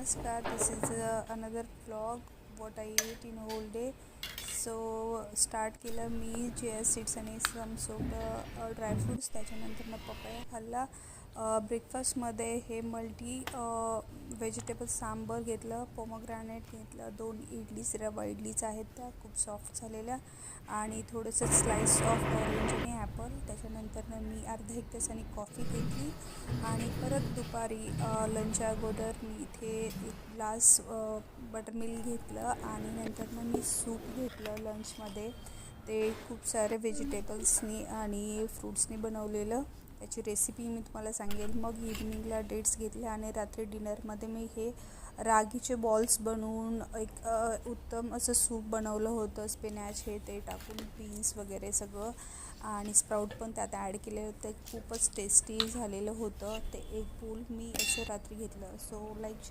Namaskar, this is another vlog what I ate in whole day. So start केलं मी chia seeds आणि सम soap dry fruits. त्याच्यानंतर मग papaya खाल्ला. ब्रेकफास्टमध्ये हे मल्टी व्हेजिटेबल सांबर घेतलं, पोमोग्रॅनेट घेतलं, 2 इडलीज रवा इडलीच आहेत त्या खूप सॉफ्ट झालेल्या, आणि थोडंसं स्लाइस ऑफ ऑरेंज आणि ॲपल. त्याच्यानंतर मी अर्धा 1 तासाने कॉफी घेतली आणि परत दुपारी लंचच्या अगोदर मी इथे एक ग्लास बटरमिल्क घेतलं आणि नंतर मी सूप घेतलं लंचमध्ये. ते खूप सारे व्हेजिटेबल्सनी आणि फ्रूट्सनी बनवलेलं. त्याची रेसिपी मी तुम्हाला सांगेल. मग इव्हनिंगला डेट्स घेतले आणि रात्री डिनरमध्ये मी हे रागीचे बॉल्स बनवून एक उत्तम असं सूप बनवलं होतं. स्पिनॅच हे ते टाकून बीन्स वगैरे सगळं आणि स्प्राऊट पण त्यात ॲड केले होते. खूपच टेस्टी झालेलं होतं ते. एक बोल मी असं रात्री घेतलं. So like